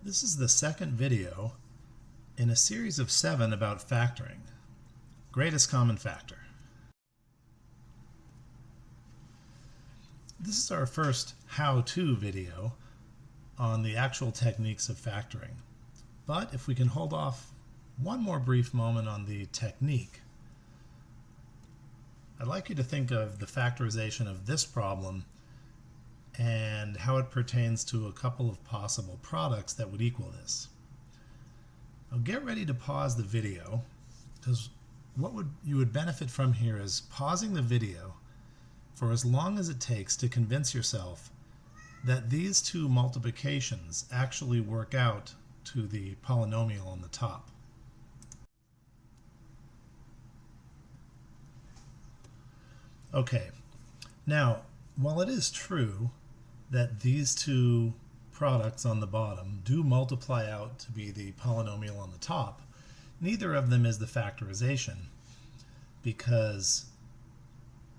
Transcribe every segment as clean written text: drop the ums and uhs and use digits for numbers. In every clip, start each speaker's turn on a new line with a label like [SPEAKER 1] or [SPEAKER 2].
[SPEAKER 1] This is the second video in a series of 7 about factoring. Greatest common factor. This is our first how-to video on the actual techniques of factoring. But if we can hold off one more brief moment on the technique, I'd like you to think of the factorization of this problem and how it pertains to a couple of possible products that would equal this. Now get ready to pause the video, because what you would benefit from here is pausing the video for as long as it takes to convince yourself that these two multiplications actually work out to the polynomial on the top. Okay, now while it is true that these two products on the bottom do multiply out to be the polynomial on the top, neither of them is the factorization, because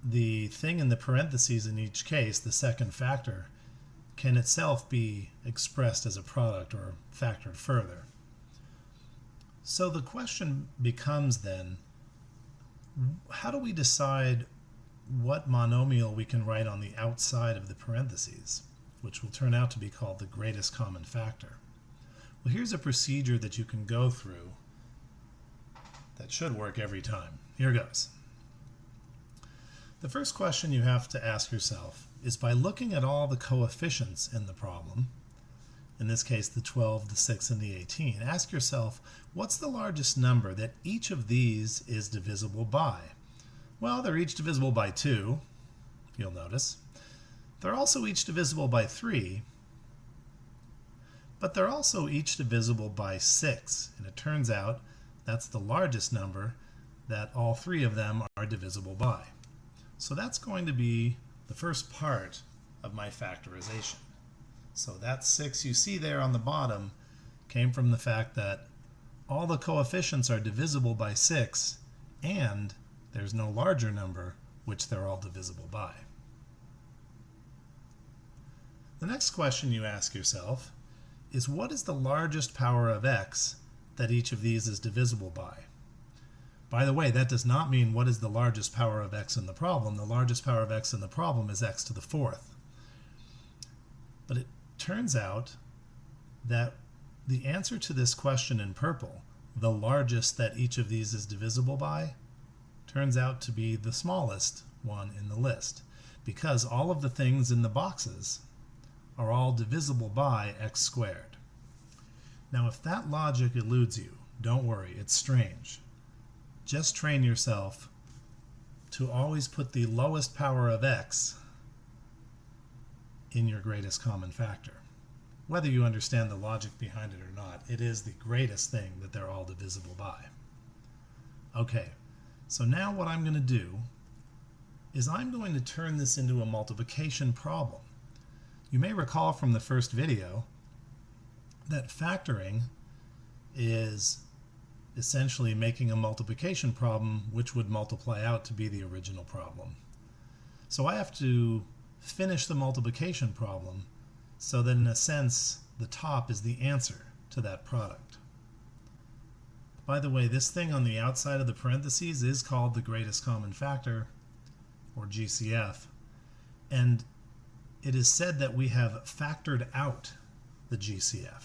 [SPEAKER 1] the thing in the parentheses in each case, the second factor, can itself be expressed as a product or factored further. So the question becomes then, how do we decide what monomial we can write on the outside of the parentheses, which will turn out to be called the greatest common factor? Well, here's a procedure that you can go through that should work every time. Here goes. The first question you have to ask yourself is, by looking at all the coefficients in the problem, in this case the 12, the 6, and the 18, ask yourself, what's the largest number that each of these is divisible by? Well, they're each divisible by 2, you'll notice. They're also each divisible by 3, but they're also each divisible by 6, and it turns out that's the largest number that all 3 of them are divisible by. So that's going to be the first part of my factorization. So that 6 you see there on the bottom came from the fact that all the coefficients are divisible by 6, and there's no larger number which they're all divisible by. The next question you ask yourself is, what is the largest power of x that each of these is divisible by? By the way, that does not mean what is the largest power of x in the problem. The largest power of x in the problem is x to the 4th. But it turns out that the answer to this question in purple, the largest that each of these is divisible by, turns out to be the smallest one in the list, because all of the things in the boxes are all divisible by x squared. Now, if that logic eludes you, don't worry, it's strange. Just train yourself to always put the lowest power of x in your greatest common factor. Whether you understand the logic behind it or not, it is the greatest thing that they're all divisible by. Okay, so now what I'm going to do is I'm going to turn this into a multiplication problem. You may recall from the first video that factoring is essentially making a multiplication problem which would multiply out to be the original problem. So I have to finish the multiplication problem so that, in a sense, the top is the answer to that product. By the way, this thing on the outside of the parentheses is called the greatest common factor, or GCF, and it is said that we have factored out the GCF.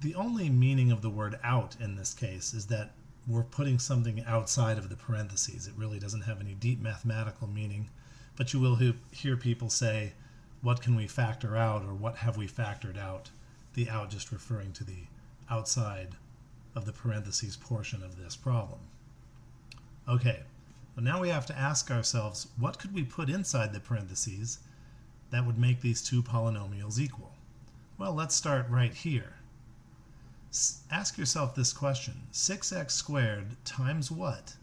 [SPEAKER 1] The only meaning of the word out in this case is that we're putting something outside of the parentheses. It really doesn't have any deep mathematical meaning, but you will hear people say, what can we factor out, or what have we factored out? The out just referring to the outside of the parentheses portion of this problem. Okay, well, now we have to ask ourselves, what could we put inside the parentheses that would make these two polynomials equal? Well, let's start right here. Ask yourself this question: 6x squared times what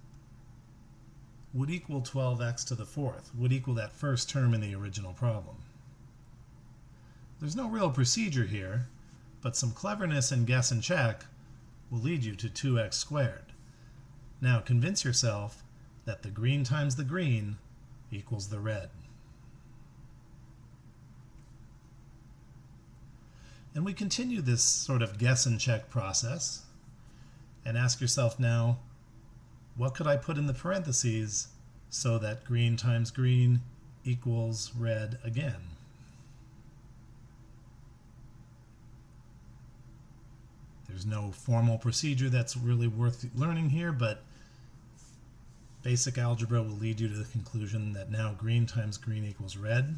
[SPEAKER 1] would equal 12x to the 4th, would equal that first term in the original problem? There's no real procedure here, but some cleverness and guess and check will lead you to 2x squared. Now convince yourself that the green times the green equals the red. And we continue this sort of guess and check process and ask yourself now, what could I put in the parentheses so that green times green equals red again? There's no formal procedure that's really worth learning here, but basic algebra will lead you to the conclusion that now green times green equals red.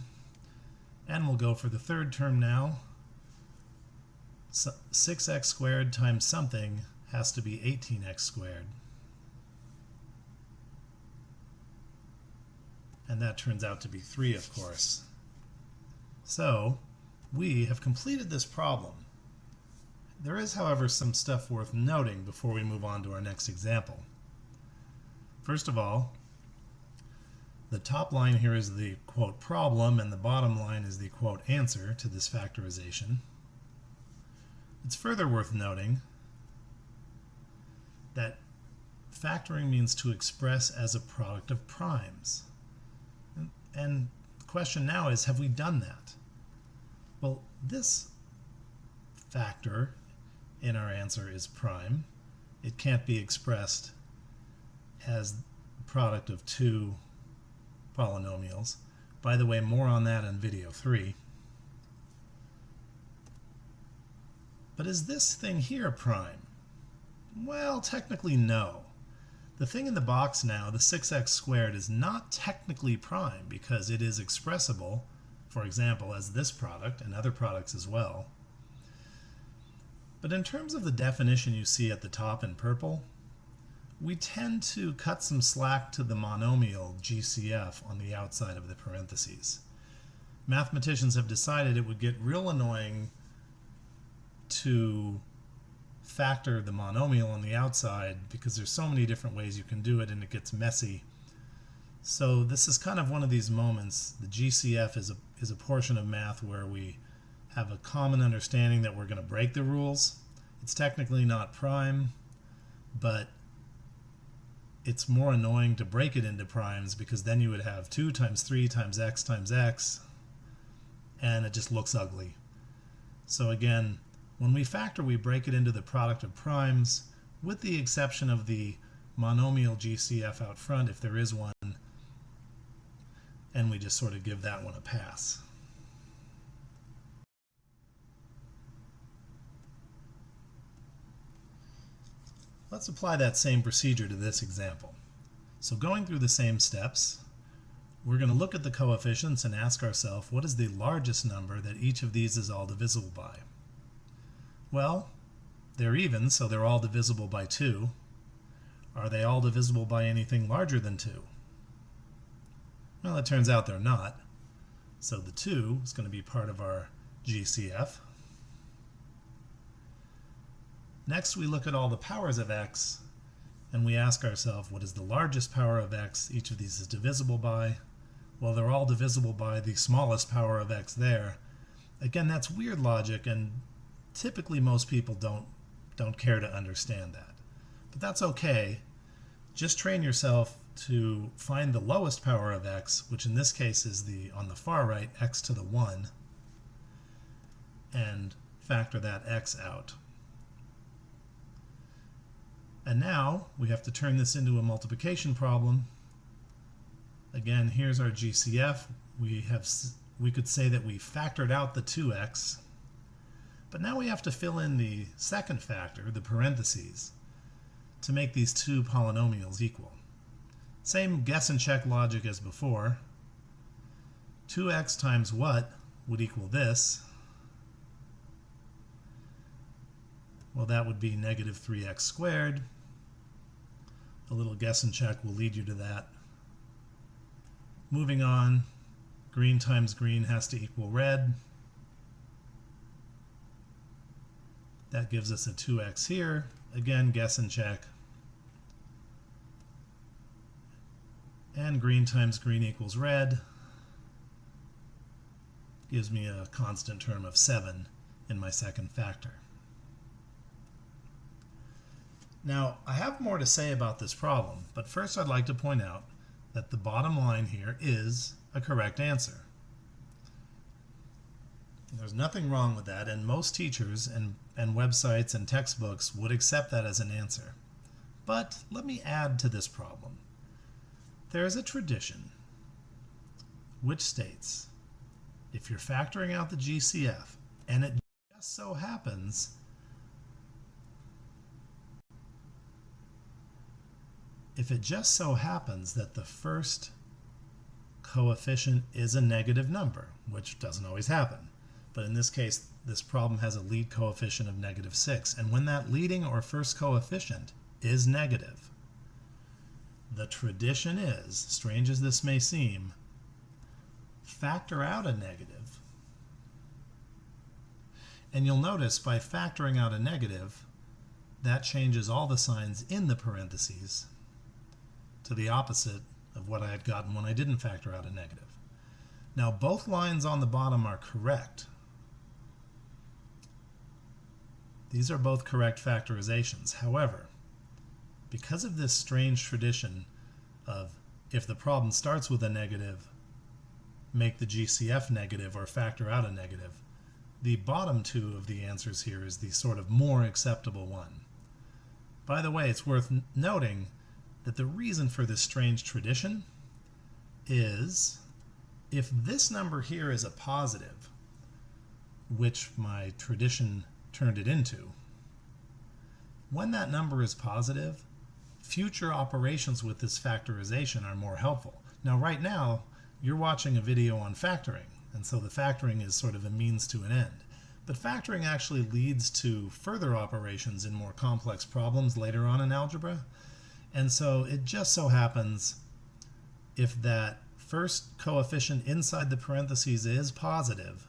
[SPEAKER 1] And we'll go for the third term now. 6x squared times something has to be 18x squared. And that turns out to be 3, of course. So we have completed this problem. There is, however, some stuff worth noting before we move on to our next example. First of all, the top line here is the quote problem, and the bottom line is the quote answer to this factorization. It's further worth noting that factoring means to express as a product of primes. And the question now is, have we done that? Well, this factor in our answer is prime. It can't be expressed as the product of two polynomials. By the way, more on that in video 3. But is this thing here prime? Well, technically no. The thing in the box now, the 6x squared, is not technically prime because it is expressible, for example, as this product and other products as well. But in terms of the definition you see at the top in purple, we tend to cut some slack to the monomial GCF on the outside of the parentheses. Mathematicians have decided it would get real annoying to factor the monomial on the outside because there's so many different ways you can do it and it gets messy. So this is kind of one of these moments. The GCF is a portion of math where we have a common understanding that we're going to break the rules. It's technically not prime, but it's more annoying to break it into primes because then you would have 2 times 3 times x, and it just looks ugly. So again, when we factor, we break it into the product of primes, with the exception of the monomial GCF out front, if there is one, and we just sort of give that one a pass. Let's apply that same procedure to this example. So going through the same steps, we're going to look at the coefficients and ask ourselves, what is the largest number that each of these is all divisible by? Well, they're even, so they're all divisible by 2. Are they all divisible by anything larger than 2? Well, it turns out they're not. So the 2 is going to be part of our GCF. Next, we look at all the powers of x, and we ask ourselves, what is the largest power of x each of these is divisible by? Well, they're all divisible by the smallest power of x there. Again, that's weird logic, and typically most people don't care to understand that. But that's okay. Just train yourself to find the lowest power of x, which in this case is on the far right, x to the 1, and factor that x out. And now we have to turn this into a multiplication problem. Again, here's our GCF. We could say that we factored out the 2x, but now we have to fill in the second factor, the parentheses, to make these two polynomials equal. Same guess and check logic as before. 2x times what would equal this? Well, that would be negative 3x squared. A little guess and check will lead you to that. Moving on, green times green has to equal red. That gives us a 2x here. Again, guess and check. And green times green equals red. Gives me a constant term of 7 in my second factor. Now, I have more to say about this problem, but first I'd like to point out that the bottom line here is a correct answer. There's nothing wrong with that, and most teachers and websites and textbooks would accept that as an answer. But let me add to this problem. There is a tradition which states if you're factoring out the GCF and it just so happens that the first coefficient is a negative number, which doesn't always happen, but in this case this problem has a lead coefficient of -6, and when that leading or first coefficient is negative, the tradition is, strange as this may seem, factor out a negative. And you'll notice by factoring out a negative, that changes all the signs in the parentheses to the opposite of what I had gotten when I didn't factor out a negative. Now both lines on the bottom are correct. These are both correct factorizations. However, because of this strange tradition of if the problem starts with a negative, make the GCF negative or factor out a negative, the bottom two of the answers here is the sort of more acceptable one. By the way, it's worth noting that the reason for this strange tradition is if this number here is a positive, which my tradition turned it into, when that number is positive, future operations with this factorization are more helpful. Now right now you're watching a video on factoring, and so the factoring is sort of a means to an end. But factoring actually leads to further operations in more complex problems later on in algebra. And so it just so happens if that first coefficient inside the parentheses is positive,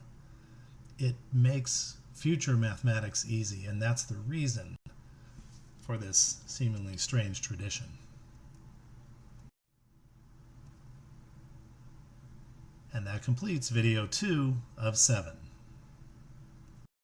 [SPEAKER 1] it makes future mathematics easy, and that's the reason for this seemingly strange tradition. And that completes video 2 of 7.